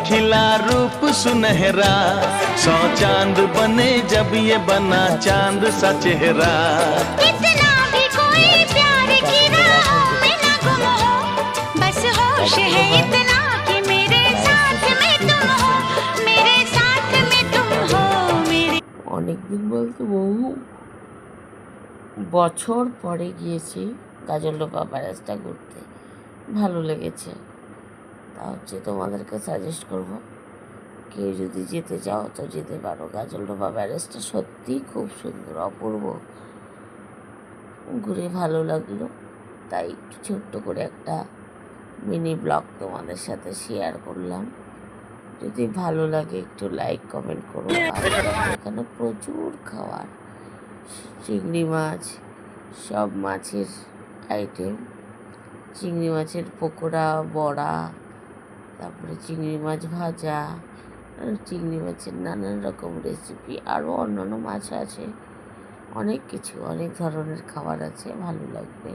खिला रूप सुनहरा, 100 चांद बने जब ये बना चांद सा चेहरा। इतना भी कोई प्यार की राहों में ना गुम हो, बस होश है इतना कि मेरे साथ में तुम हो, मेरे साथ में तुम हो मेरे। অনেকদিন বলতে বহু বছর পরে গিয়েছি গাজলডোবা ব্যারেজটা ঘুরতে, ভালো লেগেছে। তা হচ্ছে তোমাদেরকে সাজেস্ট করব, কেউ যদি যেতে চাও তো যেতে পারো। গাজলডোবা ব্যারেজটা সত্যিই খুব সুন্দর, অপূর্ব, ঘুরে ভালো লাগলো। তাই একটু ছোট্ট করে একটা মিনি ব্লগ তোমাদের সাথে শেয়ার করলাম। যদি ভালো লাগে একটু লাইক কমেন্ট করো। আর এখানে প্রচুর খাবার, চিংড়ি মাছ, সব মাছের আইটেম, চিংড়ি মাছের পকোড়া, বড়া, তারপরে চিংড়ি মাছ ভাজা, চিংড়ি মাছের নানান রকম রেসিপি, আরও অন্যান্য মাছ আছে, অনেক কিছু, অনেক ধরনের খাবার আছে, ভালো লাগবে।